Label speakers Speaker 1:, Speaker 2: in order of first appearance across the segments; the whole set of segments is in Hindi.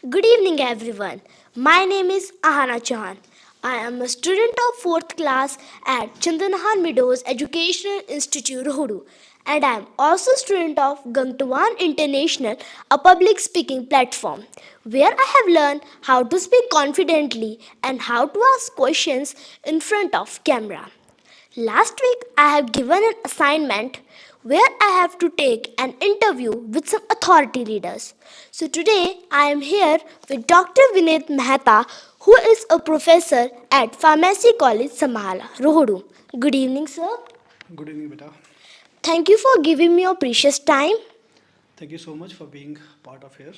Speaker 1: Good evening, everyone. My name is Ahana Chauhan. I am a student of 4th class at Chandanahan Meadows Educational Institute, Rohdu, and I am also student of Gangtawan International, a public speaking platform, where I have learned how to speak confidently and how to ask questions in front of camera. Last week, I have given an assignment where I have to take an interview with some authority leaders. So today, I am here with Dr. Vinit Mehta, who is a professor at Pharmacy College, Samhala, Rohdu. Good evening, sir.
Speaker 2: Good evening, beta.
Speaker 1: Thank you for giving me your precious time.
Speaker 2: Thank you so much for being part of here.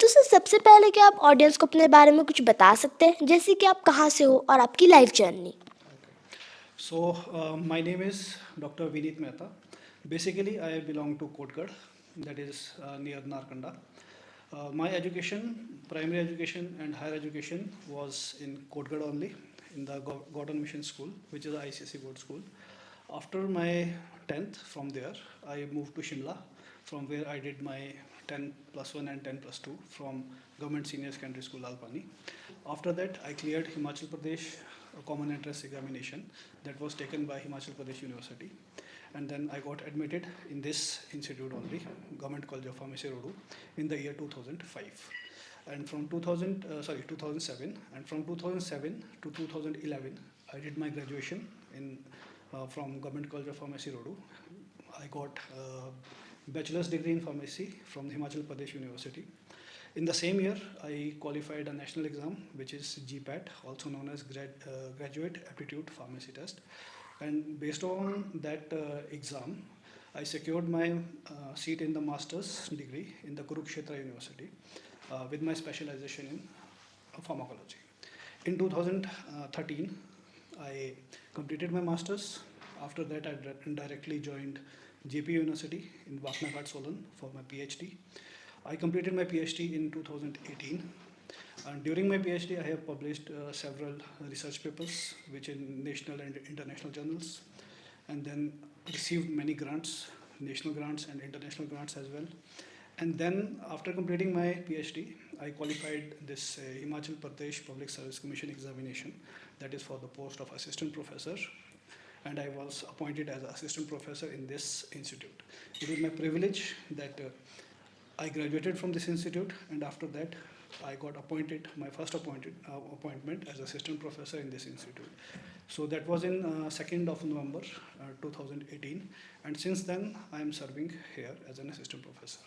Speaker 1: तो सर सबसे पहले क्या आप ऑडियंस को अपने बारे में कुछ बता सकते हैं, जैसे कि आप कहाँ से हो और आपकी life journey.
Speaker 2: My name is Dr. Vinit Mehta. Basically, I belong to Kotgad, that is near Narkanda. My education, primary education and higher education was in Kotgad only, in the Gordon Mission School, which is a ICSE board school. After my 10th, from there, I moved to Shimla, from where I did my 10 plus 1 and 10 plus 2 from Government Senior Secondary School, Alpani. After that, I cleared Himachal Pradesh Common Entrance Examination that was taken by Himachal Pradesh University. And then I got admitted in this institute only, Government College of Pharmacy, Rodu, in the year 2005. And from 2007, and from 2007 to 2011, I did my graduation in from Government College of Pharmacy, Rodu. I got bachelor's degree in pharmacy from Himachal Pradesh University. In the same year, I qualified a national exam, which is GPAT, also known as Graduate Aptitude Pharmacy Test. And based on that exam, I secured my seat in the master's degree in the Kurukshetra University with my specialization in pharmacology. In 2013, I completed my master's. After that, I directly joined JP University in Vaknaghat, Solan for my PhD. I completed my PhD in 2018, and during my PhD, I have published several research papers, which in national and international journals, and then received many grants, national grants and international grants as well. And then, after completing my PhD, I qualified this Himachal Pradesh Public Service Commission examination, that is for the post of assistant professor, and I was appointed as assistant professor in this institute. It is my privilege that I graduated from this institute, and after that, I got appointed, my first appointment as assistant professor in this institute. So that was in 2nd of November 2018, and since then I am serving here as an assistant professor.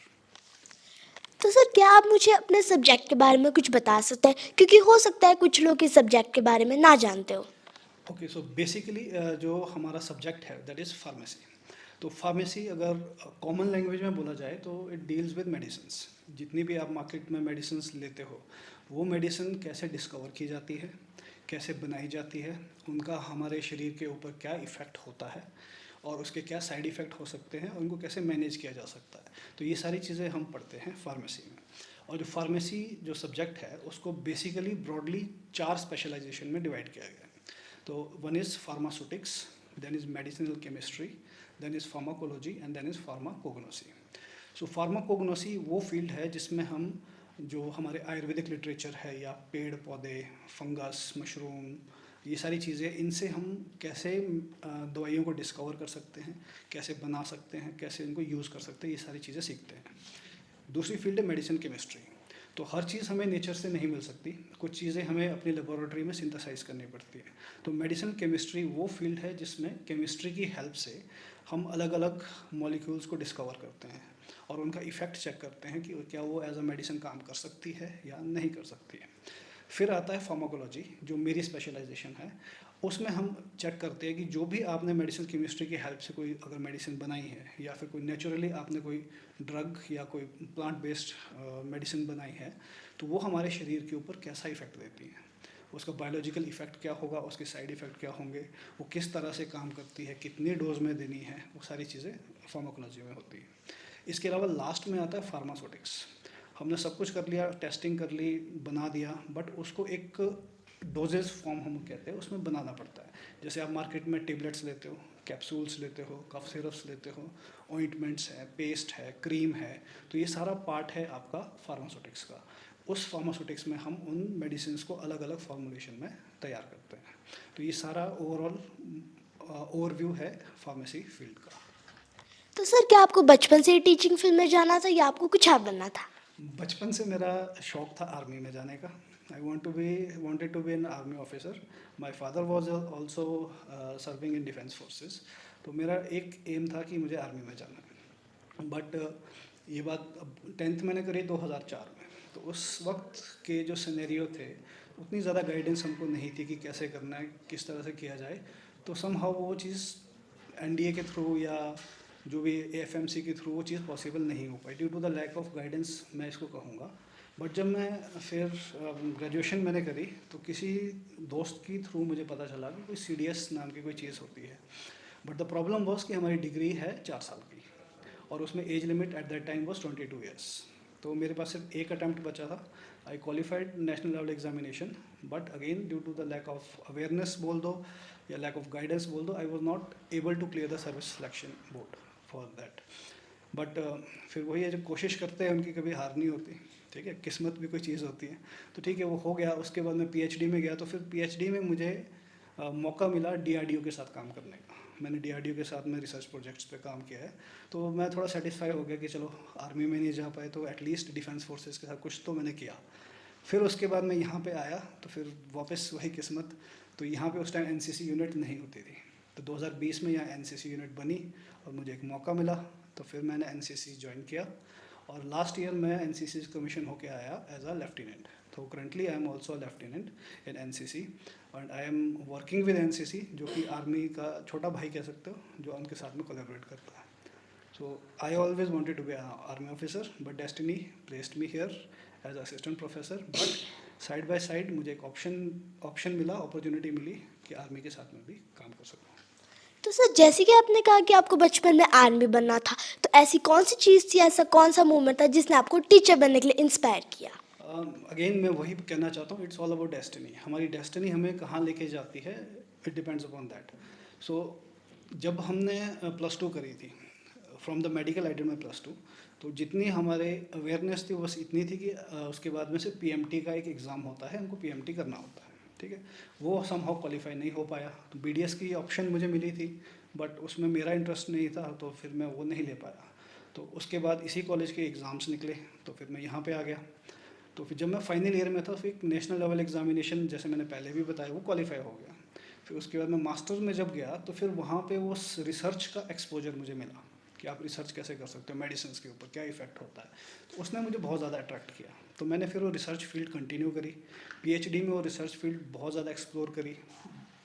Speaker 1: तो सर क्या आप मुझे अपने सब्जेक्ट के बारे में कुछ बता सकते हैं, क्योंकि हो सकता है कुछ लोग इस सब्जेक्ट के बारे में ना जानते हो.
Speaker 2: ओके, सो बेसिकली जो हमारा सब्जेक्ट है दैट इज़ फार्मेसी. तो फार्मेसी अगर कॉमन लैंग्वेज में बोला जाए तो इट डील्स विद मेडिसिन्स. जितनी भी आप मार्केट में मेडिसिन्स लेते हो, वो मेडिसिन कैसे डिस्कवर की जाती है, कैसे बनाई जाती है, उनका हमारे शरीर के ऊपर क्या इफ़ेक्ट होता है और उसके क्या साइड इफ़ेक्ट हो सकते हैं और उनको कैसे मैनेज किया जा सकता है. तो ये सारी चीज़ें हम पढ़ते हैं फार्मेसी में. और जो फार्मेसी जो सब्जेक्ट है उसको बेसिकली ब्रॉडली 4 स्पेशलाइजेशन में डिवाइड किया गया है. तो one is pharmaceutics, then is medicinal chemistry, then is pharmacology and then is pharmacognosy. So pharmacognosy वो फील्ड है जिसमें हम जो हमारे आयुर्वेदिक लिटरेचर है या पेड़ पौधे, फंगस, मशरूम, ये सारी चीज़ें, इनसे हम कैसे दवाइयों को डिस्कवर कर सकते हैं, कैसे बना सकते हैं, कैसे इनको यूज़ कर सकते हैं, ये सारी चीज़ें सीखते हैं. दूसरी फील्ड है मेडिसिन केमिस्ट्री. तो हर चीज़ हमें नेचर से नहीं मिल सकती, कुछ चीज़ें हमें अपनी लेबोरेटरी में सिंथेसाइज करनी पड़ती है. तो मेडिसिन केमिस्ट्री वो फील्ड है जिसमें केमिस्ट्री की हेल्प से हम अलग अलग मॉलिक्यूल्स को डिस्कवर करते हैं और उनका इफ़ेक्ट चेक करते हैं कि क्या वो एज अ मेडिसिन काम कर सकती है या नहीं कर सकती है. फिर आता है फार्माकोलॉजी, जो मेरी स्पेशलाइजेशन है. उसमें हम चेक करते हैं कि जो भी आपने मेडिसिन केमिस्ट्री की हेल्प से कोई अगर मेडिसिन बनाई है या फिर कोई नेचुरली आपने कोई ड्रग या कोई प्लांट बेस्ड मेडिसिन बनाई है, तो वो हमारे शरीर के ऊपर कैसा इफ़ेक्ट देती है, उसका बायोलॉजिकल इफ़ेक्ट क्या होगा, उसके साइड इफ़ेक्ट क्या होंगे, वो किस तरह से काम करती है, कितनी डोज में देनी है, वो सारी चीज़ें फार्माकोलॉजी में होती है. इसके अलावा लास्ट में आता है फार्मास्यूटिक्स. हमने सब कुछ कर लिया, टेस्टिंग कर ली, बना दिया, बट उसको एक डोजेज फॉर्म हम कहते हैं उसमें बनाना पड़ता है. जैसे आप मार्केट में टेबलेट्स लेते हो, कैप्सूल्स लेते हो, कफ सिरप्स लेते हो, ऑइंटमेंट्स है, पेस्ट है, क्रीम है, तो ये सारा पार्ट है आपका फार्मास्यूटिक्स का. उस फार्मास्यूटिक्स में हम उन मेडिसिन को अलग अलग फॉर्मुलेशन में तैयार करते हैं। तो ये सारा ओवरऑल ओवरव्यू है फार्मेसी फील्ड का।
Speaker 1: तो सर क्या आपको बचपन से ही टीचिंग फील्ड में जाना था या आपको कुछ और बनना था?
Speaker 2: बचपन से मेरा शौक था आर्मी में जाने का। I wanted to be an army officer. My father was also serving in defence forces. तो मेरा एक एम था कि मुझे आर्मी में जाना है। बट ये बात अब 10th मैंने करी 2004 में। तो उस वक्त के जो सिनेरियो थे उतनी ज़्यादा गाइडेंस हमको नहीं थी कि कैसे करना है, किस तरह से किया जाए। तो समहाउ वो चीज़ एनडीए के थ्रू या जो भी एएफएमसी के थ्रू वो चीज़ पॉसिबल नहीं हो पाई due to the lack of guidance, मैं इसको कहूँगा। बट जब मैं फिर ग्रेजुएशन मैंने करी तो किसी दोस्त की थ्रू मुझे पता चला कि कोई सीडीएस नाम की कोई चीज़ होती है। बट द प्रॉब्लम वॉज कि हमारी डिग्री है 4 साल की और उसमें age limit at that time was 22 years. तो मेरे पास सिर्फ एक अटैम्प्ट बचा था। I qualified national level examination, but again due to the lack of awareness बोल दो या लैक ऑफ गाइडेंस बोल दो, I was not able to clear the service selection board for that. But फिर वही है, जब कोशिश करते हैं उनकी कभी हार नहीं होती। ठीक है, किस्मत भी कोई चीज़ होती है। तो ठीक है, वो हो गया। उसके बाद मैं पीएचडी में गया। तो फिर पीएचडी में मुझे मौका मिला डीआरडीओ के साथ काम करने का। मैंने डीआरडीओ के साथ में रिसर्च प्रोजेक्ट्स पे काम किया है। तो मैं थोड़ा सेटिस्फाई हो गया कि चलो आर्मी में नहीं जा पाए तो एटलीस्ट डिफेंस फोर्सेस के साथ कुछ तो मैंने किया। फिर उसके बाद मैं यहाँ पे आया तो फिर वापस वही किस्मत। तो यहाँ पे उस टाइम एनसीसी यूनिट नहीं होती थी। तो 2020 में यहाँ एनसीसी यूनिट बनी और मुझे एक मौका मिला। तो फिर मैंने एनसीसी ज्वाइन किया और लास्ट ईयर मैं एनसीसी कमीशन होके आया एज अ लेफ्टिनेंट। तो currently I am also lieutenant in NCC and I am working with NCC, जो कि आर्मी का छोटा भाई कह सकते हो, जो उनके साथ में कोलैबोरेट करता है। So I always wanted to be an army officer, but destiny placed me here as assistant professor. But side by side मुझे एक ऑप्शन मिला, अपॉर्चुनिटी मिली कि आर्मी के साथ में भी काम कर सकूँ।
Speaker 1: तो सर जैसे कि आपने कहा कि आपको बचपन में आर्मी बनना था, तो ऐसी कौन सी चीज़ थी, ऐसा कौन सा मोमेंट था जिसने आपको टीचर बनने के लिए इंस्पायर किया?
Speaker 2: अगेन मैं वही कहना चाहता हूँ, इट्स ऑल अबाउट डेस्टिनी। हमारी डेस्टिनी हमें कहाँ लेके जाती है, इट डिपेंड्स अपॉन दैट। सो जब हमने +2 करी थी, from the medical I did my +2। तो जितनी हमारे अवेयरनेस थी बस इतनी थी कि उसके बाद में से पीएमटी का एक एग्ज़ाम होता है, हमको पीएमटी करना होता है। ठीक है, वो समहाउ क्वालिफाई नहीं हो पाया। तो बीडीएस की ऑप्शन मुझे मिली थी, बट उसमें मेरा इंटरेस्ट नहीं था, तो फिर मैं वो नहीं ले पाया। तो उसके बाद इसी कॉलेज के एग्ज़ाम्स निकले, तो फिर मैं यहाँ पे आ गया। तो फिर जब मैं फाइनल ईयर में था, फिर नेशनल लेवल एग्जामिनेशन, जैसे मैंने पहले भी बताया, वो क्वालिफाई हो गया। फिर उसके बाद मैं मास्टर्स में जब गया तो फिर वहाँ पे वो रिसर्च का एक्सपोजर मुझे मिला कि आप रिसर्च कैसे कर सकते हो, मेडिसिन के ऊपर क्या इफेक्ट होता है। तो उसने मुझे बहुत ज़्यादा अट्रैक्ट किया। तो मैंने फिर वो रिसर्च फील्ड कंटिन्यू करी। पीएचडी में वो रिसर्च फील्ड बहुत ज़्यादा एक्सप्लोर करी।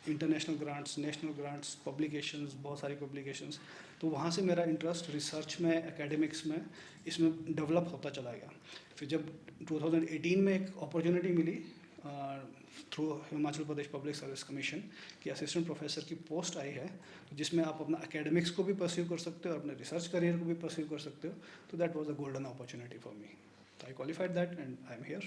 Speaker 2: International grants, national grants, publications, बहुत सारी पब्लिकेशंस। तो वहाँ से मेरा इंटरेस्ट रिसर्च में, एकेडमिक्स में, इसमें डेवलप होता चला गया। फिर जब 2018 में एक अपॉर्चुनिटी मिली through Himachal Pradesh public service commission की असिस्टेंट प्रोफेसर की पोस्ट आई है, जिसमें आप अपना एकेडमिक्स को भी परस्यू कर सकते हो और अपने रिसर्च करियर को भी परस्यू कर सकते हो। तो that was a golden opportunity for me. I qualified that and I am here.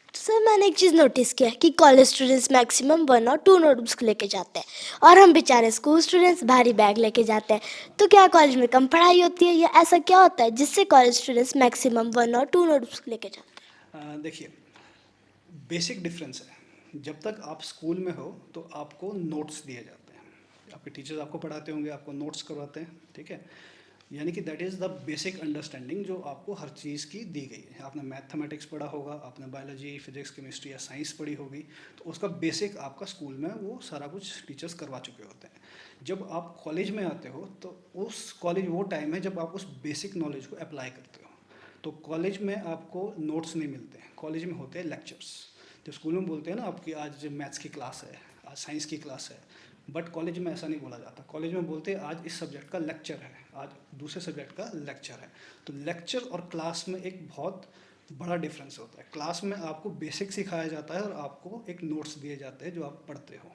Speaker 1: तो सर मैंने एक चीज़ नोटिस किया है कि कॉलेज स्टूडेंट्स मैक्सिमम 1 और 2 नोटबुक्स लेके जाते हैं और हम बेचारे स्कूल स्टूडेंट्स भारी बैग लेके जाते हैं। तो क्या कॉलेज में कम पढ़ाई होती है या ऐसा क्या होता है जिससे कॉलेज स्टूडेंट्स मैक्सिमम 1 और 2 नोटबुक्स लेके जाते
Speaker 2: देखिए, बेसिक डिफरेंस है। जब तक आप स्कूल में हो तो आपको नोट्स दिए जाते हैं, आपके टीचर्स आपको पढ़ाते होंगे, आपको नोट्स करवाते हैं। ठीक है, यानी कि that is the basic understanding जो आपको हर चीज़ की दी गई है। आपने मैथमेटिक्स पढ़ा होगा, आपने बायोलॉजी, फिजिक्स, केमिस्ट्री या साइंस पढ़ी होगी, तो उसका बेसिक आपका स्कूल में वो सारा कुछ टीचर्स करवा चुके होते हैं। जब आप कॉलेज में आते हो तो उस कॉलेज वो टाइम है जब आप उस बेसिक नॉलेज को अप्लाई करते हो। तो कॉलेज में आपको नोट्स नहीं मिलते हैं, कॉलेज में होते हैं लेक्चर्स। जो स्कूल में बोलते हैं ना आपकी आज मैथ्स की क्लास है, आज साइंस की क्लास है, बट कॉलेज में ऐसा नहीं बोला जाता। कॉलेज में बोलते हैं आज इस सब्जेक्ट का लेक्चर है, आज दूसरे सब्जेक्ट का लेक्चर है। तो लेक्चर और क्लास में एक बहुत बड़ा डिफरेंस होता है। क्लास में आपको बेसिक सिखाया जाता है और आपको एक नोट्स दिए जाते हैं जो आप पढ़ते हो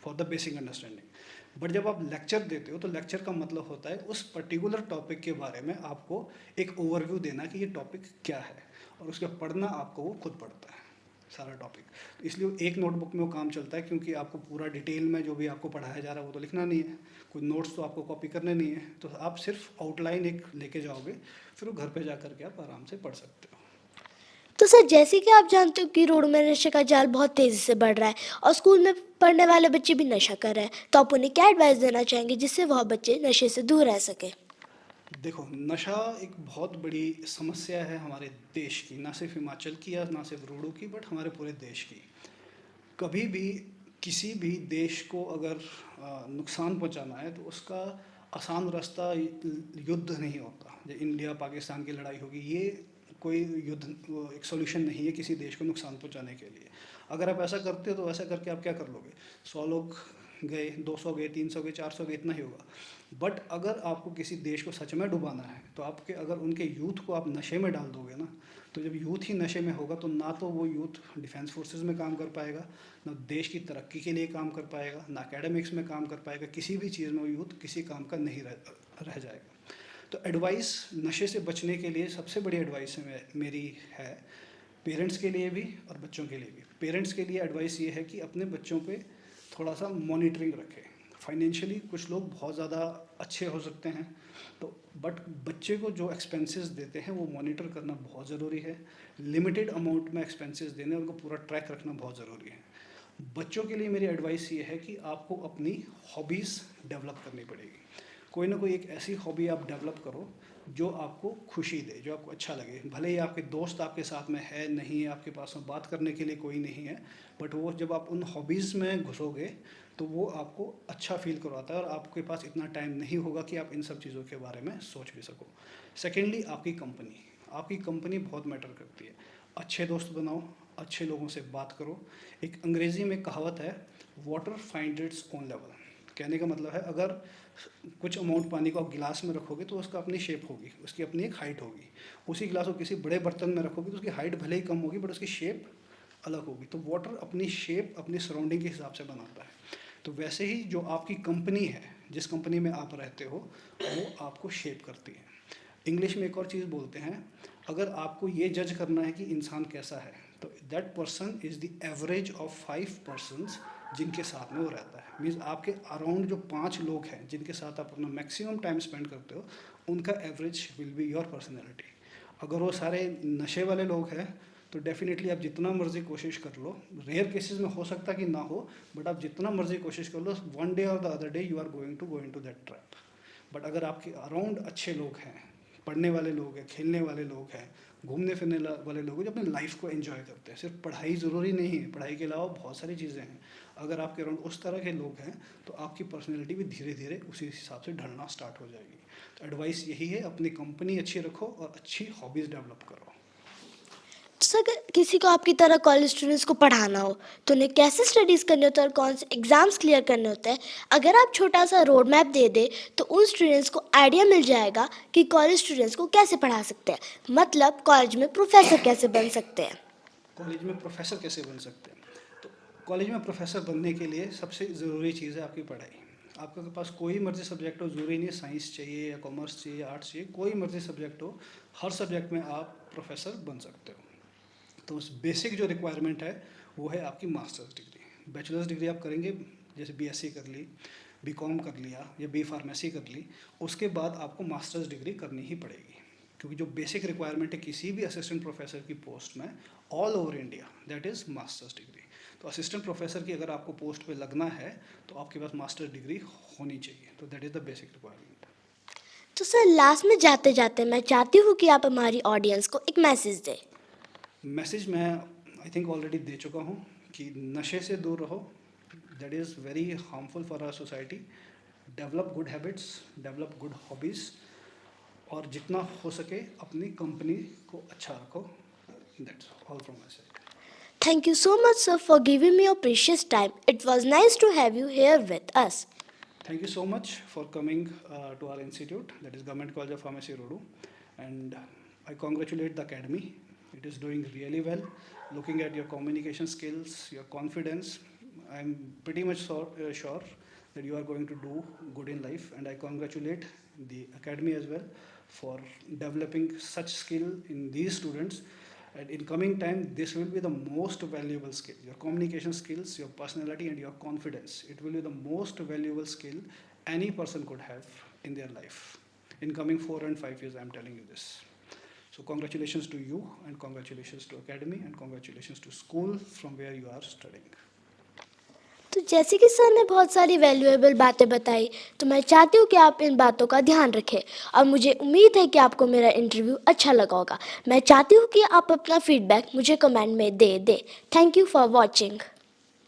Speaker 2: for the basic understanding. But जब आप लेक्चर देते हो तो लेक्चर का मतलब होता है उस पर्टिकुलर टॉपिक के बारे में आपको एक ओवरव्यू देना कि ये टॉपिक क्या है, और उसके पढ़ना आपको वो खुद पढ़ता है सारा टॉपिक। तो इसलिए एक नोटबुक में वो काम चलता है, क्योंकि आपको पूरा डिटेल में जो भी आपको पढ़ाया जा रहा है वो तो लिखना नहीं है, कोई नोट्स तो आपको कॉपी करने नहीं है। तो आप सिर्फ आउटलाइन एक लेके जाओगे, फिर वो घर पे जा कर के आप आराम से पढ़ सकते हो।
Speaker 1: तो सर, जैसे कि आप जानते हो कि रोड में नशे का जाल बहुत तेज़ी से बढ़ रहा है और स्कूल में पढ़ने वाले बच्चे भी नशा कर रहे हैं, तो आप उन्हें क्या एडवाइस देना चाहेंगे जिससे वह बच्चे नशे से दूर रह सके?
Speaker 2: देखो, नशा एक बहुत बड़ी समस्या है हमारे देश की, ना सिर्फ हिमाचल की या ना सिर्फ रोडू की, बट हमारे पूरे देश की। कभी भी किसी भी देश को अगर नुकसान पहुंचाना है तो उसका आसान रास्ता युद्ध नहीं होता। जो इंडिया पाकिस्तान की लड़ाई होगी, ये कोई युद्ध एक सॉल्यूशन नहीं है किसी देश को नुकसान पहुंचाने के लिए। अगर आप ऐसा करते हो तो ऐसा करके आप क्या कर लोगे? 100 लोग गए, 200 गए, 300 गए, 400 गए, इतना ही होगा। बट अगर आपको किसी देश को सच में डुबाना है तो आपके अगर उनके यूथ को आप नशे में डाल दोगे ना, तो जब यूथ ही नशे में होगा तो ना तो वो यूथ डिफेंस फोर्सेस में काम कर पाएगा, ना देश की तरक्की के लिए काम कर पाएगा, ना एकेडमिक्स में काम कर पाएगा, किसी भी चीज़ में वो यूथ किसी काम का नहीं रह जाएगा। तो एडवाइस नशे से बचने के लिए सबसे बड़ी एडवाइस मेरी है, पेरेंट्स के लिए भी और बच्चों के लिए भी। पेरेंट्स के लिए एडवाइस ये है कि अपने बच्चों पे थोड़ा सा मॉनिटरिंग रखें। फाइनेंशियली कुछ लोग बहुत ज़्यादा अच्छे हो सकते हैं, तो बट बच्चे को जो एक्सपेंसेस देते हैं वो मॉनिटर करना बहुत ज़रूरी है। लिमिटेड अमाउंट में एक्सपेंसेस देने, उनको पूरा ट्रैक रखना बहुत ज़रूरी है। बच्चों के लिए मेरी एडवाइस ये है कि आपको अपनी हॉबीज़ डेवलप करनी पड़ेगी। कोई ना कोई एक ऐसी हॉबी आप डेवलप करो जो आपको खुशी दे, जो आपको अच्छा लगे। भले ही आपके दोस्त आपके साथ में है नहीं है, आपके पास में बात करने के लिए कोई नहीं है, बट वो जब आप उन हॉबीज़ में घुसोगे तो वो आपको अच्छा फील करवाता है और आपके पास इतना टाइम नहीं होगा कि आप इन सब चीज़ों के बारे में सोच भी सको। सेकेंडली, आपकी कंपनी बहुत मैटर करती है। अच्छे दोस्त बनाओ, अच्छे लोगों से बात करो। एक अंग्रेज़ी में कहावत है, water find its own level. कहने का मतलब है, अगर कुछ अमाउंट पानी को आप गिलास में रखोगे तो उसका अपनी शेप होगी, उसकी अपनी एक हाइट होगी। उसी गिलास को किसी बड़े बर्तन में रखोगे तो उसकी हाइट भले ही कम होगी बट उसकी शेप अलग होगी। तो वाटर अपनी शेप अपनी सराउंडिंग के हिसाब से बनाता है। तो वैसे ही जो आपकी कंपनी है, जिस कंपनी में आप रहते हो, वो आपको शेप करती है। इंग्लिश में एक और चीज़ बोलते हैं, अगर आपको ये जज करना है कि इंसान कैसा है, तो that person is the average of 5 persons जिनके साथ में वो रहता है। मीन्स आपके अराउंड जो 5 लोग हैं जिनके साथ आप अपना मैक्सिमम टाइम स्पेंड करते हो, उनका average will be your personality. अगर वो सारे नशे वाले लोग हैं तो डेफिनेटली आप जितना मर्जी कोशिश कर लो, रेयर केसेस में हो सकता कि ना हो, बट आप जितना मर्जी कोशिश कर लो, वन डे और the other day you are going to go in to that trap. But अगर आपके अराउंड अच्छे लोग हैं, पढ़ने वाले लोग हैं, खेलने वाले लोग हैं, घूमने फिरने वाले लोग हैं, जो अपनी लाइफ को एंजॉय करते हैं, सिर्फ पढ़ाई ज़रूरी नहीं है, पढ़ाई के अलावा बहुत सारी चीज़ें हैं। अगर आपके अराउंड उस तरह के लोग हैं तो आपकी पर्सनैलिटी भी धीरे धीरे उसी हिसाब से ढलना स्टार्ट हो जाएगी। तो एडवाइस यही है, अपनी कंपनी अच्छी रखो और अच्छी हॉबीज़ डेवलप करो।
Speaker 1: तो सर, अगर किसी को आपकी तरह कॉलेज स्टूडेंट्स को पढ़ाना हो तो उन्हें कैसे स्टडीज़ करने होते हैं और कौन से एग्ज़ाम्स क्लियर करने होते हैं? अगर आप छोटा सा रोड मैप दे दें तो उन स्टूडेंट्स को आइडिया मिल जाएगा कि कॉलेज स्टूडेंट्स को कैसे पढ़ा सकते हैं, मतलब कॉलेज में प्रोफेसर कैसे बन सकते हैं।
Speaker 2: कॉलेज में प्रोफेसर कैसे बन सकते हैं? तो कॉलेज में प्रोफेसर बनने के लिए सबसे ज़रूरी चीज़ है आपकी पढ़ाई। आपके पास कोई मर्जी सब्जेक्ट हो, ज़रूरी नहीं साइंस चाहिए या कॉमर्स चाहिए या आर्ट्स चाहिए, कोई मर्जी सब्जेक्ट हो, हर सब्जेक्ट में आप प्रोफेसर बन सकते हो। तो उस बेसिक जो रिक्वायरमेंट है वो है आपकी मास्टर्स डिग्री। बैचलर्स डिग्री आप करेंगे, जैसे बीएससी कर ली, बीकॉम कर लिया या बी फार्मेसी कर ली, उसके बाद आपको मास्टर्स डिग्री करनी ही पड़ेगी। क्योंकि जो बेसिक रिक्वायरमेंट है किसी भी असिस्टेंट प्रोफेसर की पोस्ट में all over India, that is masters degree. तो असिस्टेंट प्रोफेसर की अगर आपको पोस्ट पे लगना है तो आपके पास मास्टर्स डिग्री होनी चाहिए। तो that is the basic requirement.
Speaker 1: तो सर, लास्ट में जाते जाते मैं चाहती हूँ कि आप हमारी ऑडियंस को एक मैसेज दें।
Speaker 2: मैसेज मैं आई थिंक ऑलरेडी दे चुका हूँ कि नशे से दूर रहो, that is very harmful for our society. Develop good habits, develop good hobbies, और जितना हो सके अपनी कंपनी को अच्छा रखो। That's all from my side.
Speaker 1: Thank you so much, sir, for giving me your precious time. It was nice to have you here with us.
Speaker 2: Thank you so much for coming to our institute, that is Government College of Pharmacy, Rodu, and I congratulate the academy. It is doing really well. Looking at your communication skills, your confidence, I'm pretty much sure that you are going to do good in life, and I congratulate the academy as well for developing such skill in these students. And in coming time, this will be the most valuable skill. Your communication skills, your personality, and your confidence. It will be the most valuable skill any person could have in their life. In coming 4 and 5 years, I'm telling you this. So congratulations to you, and congratulations to academy, and congratulations to school from where you are studying.
Speaker 1: तो जैसे कि सर ने बहुत सारी वैल्यूएबल बातें बताई, तो मैं चाहती हूँ कि आप इन बातों का ध्यान रखें और मुझे उम्मीद है कि आपको मेरा इंटरव्यू अच्छा लगा होगा। मैं चाहती हूँ कि आप अपना फीडबैक मुझे कमेंट में दे दें। Thank you for watching.